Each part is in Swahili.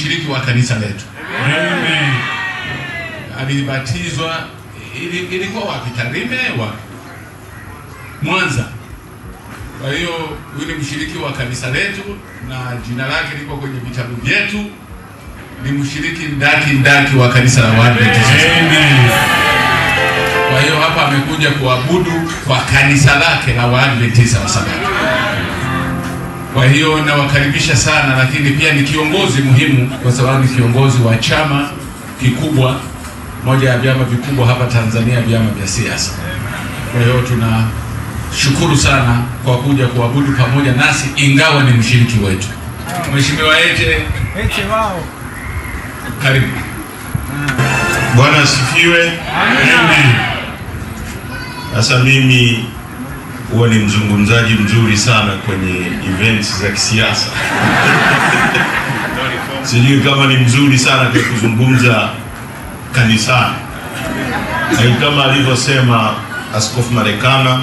mshiriki wa kanisa letu. Amen. Alibatizwa ilikuwa wapi? Tarime wapi? Mwanza. Kwa hiyo huyu ni mshiriki wa kanisa letu na jina lake liko kwenye vitabu vyetu. Ni mshiriki ndaki wa kanisa la Waadventista. Amen. Kwa hiyo hapa amekuja kuabudu kwa kanisa lake la Waadventista wa Sabato. Kwa hiyo nawakaribisha sana, lakini pia ni kiongozi muhimu kwa sababu ni kiongozi wa chama kikubwa, moja ya vyama vikubwa hapa Tanzania, vyama vya siasa. Kwa hiyo tunashukuru sana kwa kuja kuabudu pamoja nasi ingawa ni mshiriki wetu. Mheshimiwa Ete wao. Karibu. Bwana asifiwe. Amen. Sasa mimi huwa ni mzungumzaji mzuri sana kwenye events za kisiasa. Sijui kama ni mzuri sana kwa kuzungumza kanisani. Na kama alivyosema Askofu Marekana,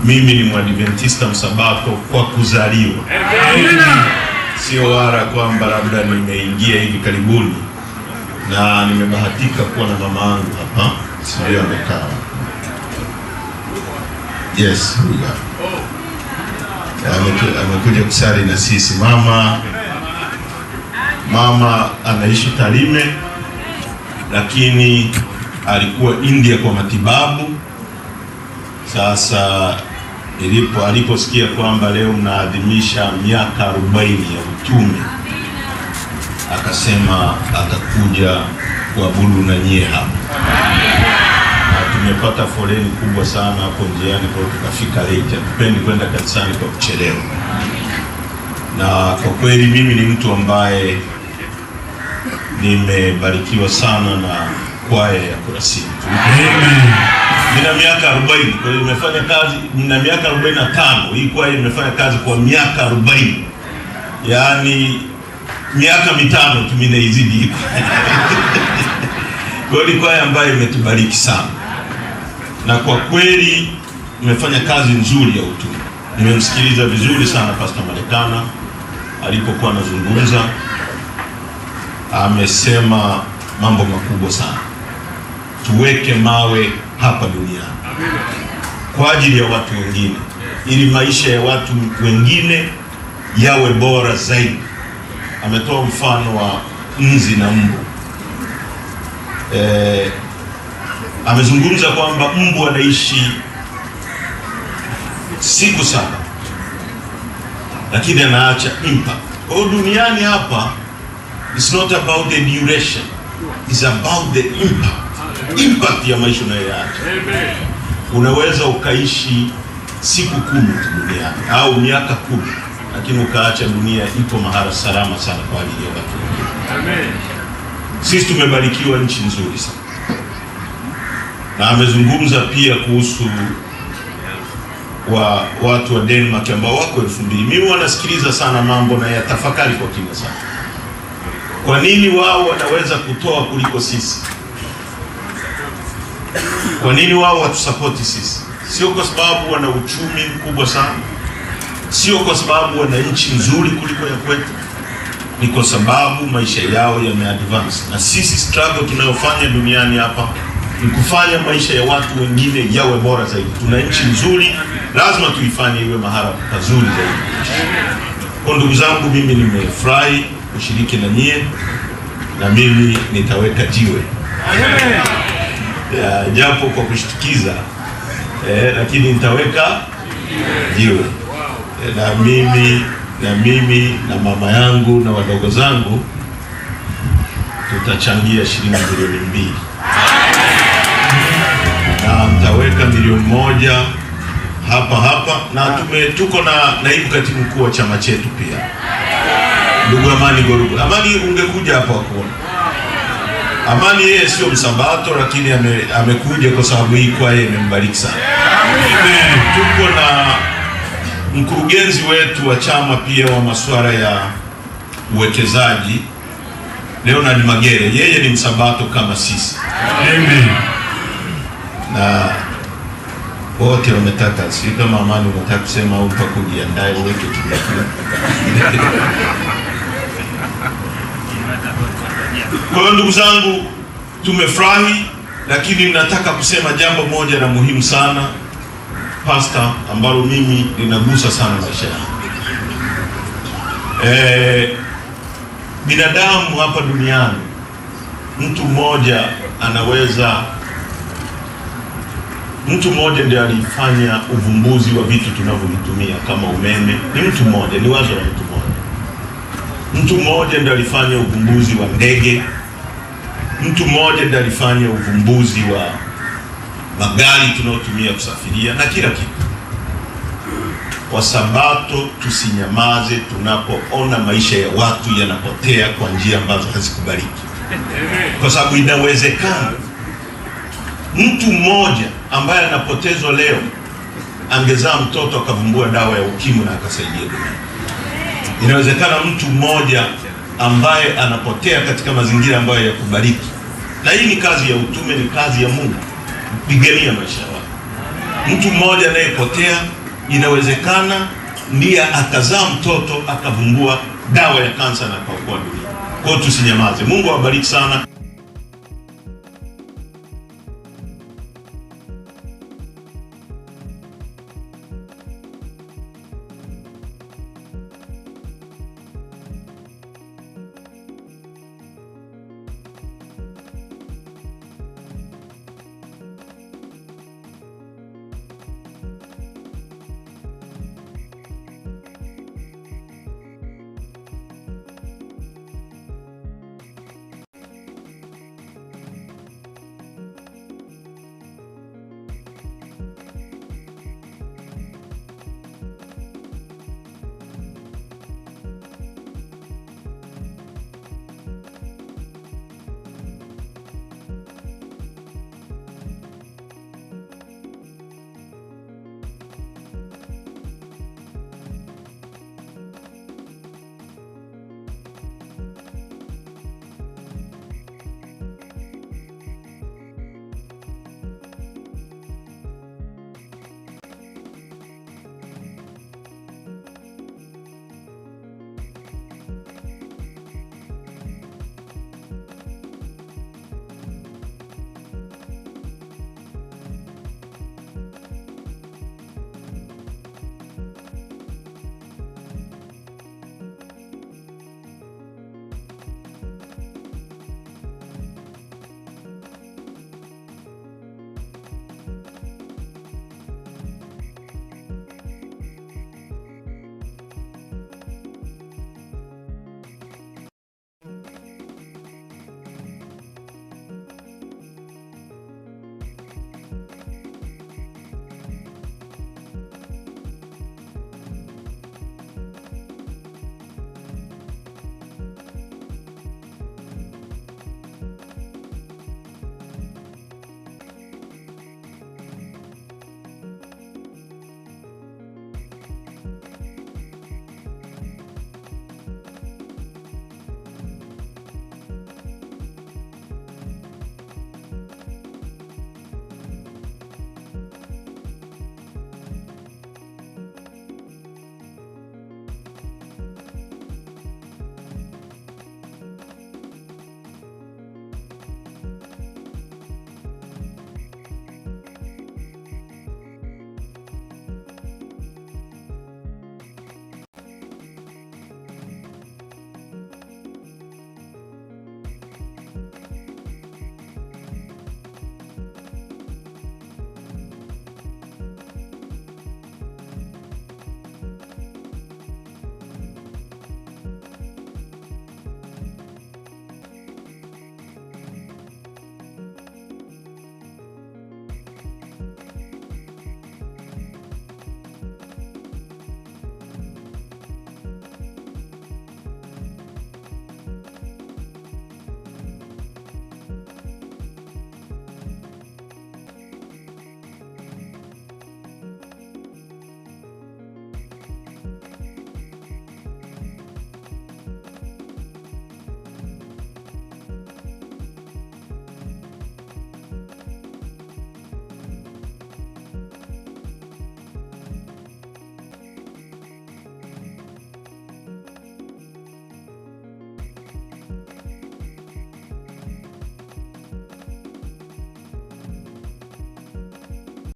mimi ni Mwadventista msabato kwa kuzaliwa. Sio wala kwamba labda nimeingia hivi karibuni, na nimebahatika kuwa na mama yangu hapa, sio amekaa. Yes, amekuja kusali na sisi. Mama anaishi Tarime, lakini alikuwa India kwa matibabu. Sasa aliposikia kwamba leo mnaadhimisha miaka 40 ya utume, akasema atakuja kuabudu na nyie hapa. Tumepata foleni kubwa sana hapo njiani, kwa tukafika late. Hatupendi kwenda kanisani kwa kuchelewa. Na kwa kweli mimi ni mtu ambaye nimebarikiwa sana na kwaya ya Kurasini. Nina miaka 40, kwa hiyo nimefanya kazi, nina miaka 45. Hii kwaya imefanya kazi kwa miaka 40. Yaani miaka 5 tumeizidi. Kwa hiyo ni kwaya ambayo imetubariki sana. Na kwa kweli nimefanya kazi nzuri ya utume. Nimemsikiliza vizuri sana Pastor Marekana alipokuwa anazungumza. Amesema mambo makubwa sana. Tuweke mawe hapa duniani kwa ajili ya watu wengine, ili maisha ya watu wengine yawe bora zaidi. Ametoa mfano wa nzi na mbu. Amezungumza kwamba mbu anaishi siku 7, lakini anaacha impact. Kwa hiyo duniani hapa, it's not about the duration, it's about the impact ya maisha unayoacha. Unaweza ukaishi siku 10 duniani au miaka 10, lakini ukaacha dunia iko mahali salama sana kwa ajili ya watu wengine. Sisi tumebarikiwa nchi nzuri sana. Na amezungumza pia kuhusu watu wa Denmark ambao wako 2000. Mimi wanasikiliza sana mambo na yatafakari kwa kina sana. Kwa nini wao wanaweza kutoa kuliko sisi? Kwa nini wao watusapoti sisi? Sio kwa sababu wana uchumi mkubwa sana, sio kwa sababu wana nchi nzuri kuliko ya kwetu, ni kwa sababu maisha yao yameadvance. Na sisi struggle tunayofanya duniani hapa ni kufanya maisha ya watu wengine yawe bora zaidi. Tuna nchi nzuri, lazima tuifanye iwe mahali pazuri zaidi. Kwa ndugu zangu, mimi nimefurahi kushiriki na nyie, na mimi nitaweka jiwe. Japo kwa kushtukiza, lakini nitaweka jiwe. Na mimi na mama yangu na wadogo zangu tutachangia shilingi milioni 2. Na mtaweka milioni 1 hapa na tuko na naibu katibu mkuu wa chama chetu pia, ndugu Amani Gorugu. Amani, ungekuja hapa kuona. Amani yeye sio msabato, lakini amekuja kwa sababu hii kwaya imembariki sana. Tuko na mkurugenzi wetu wa chama pia wa masuala ya uwekezaji, Leonard Magere. Yeye ni msabato kama sisi. Amen. Na wote wametaka, si kama Amani unataka kusema au mpaka kujiandae uweke tu. Kwa hiyo ndugu zangu, tumefurahi, lakini nataka kusema jambo moja la muhimu sana Pastor, ambalo mimi linagusa sana maisha yangu. Binadamu hapa duniani, mtu mmoja ndiye alifanya uvumbuzi wa vitu tunavyovitumia kama umeme. Ni mtu mmoja, ni wazo la mtu mmoja. Mtu mmoja ndiye alifanya uvumbuzi wa ndege. Mtu mmoja ndiye alifanya uvumbuzi wa magari tunayotumia kusafiria na kila kitu. Kwa Sabato tusinyamaze tunapoona maisha ya watu yanapotea kwa njia ambazo hazikubaliki, kwa sababu inawezekana mtu mmoja ambaye anapotezwa leo angezaa mtoto akavumbua dawa ya ukimwi na akasaidia dunia. Inawezekana mtu mmoja ambaye anapotea katika mazingira ambayo hayakubaliki, na hii ni kazi ya utume, ni kazi ya Mungu kupigania maisha ya watu. Mtu mmoja anayepotea inawezekana ndiye akazaa mtoto akavumbua dawa ya kansa na akaokoa dunia. Kwa hiyo tusinyamaze. Mungu awabariki sana.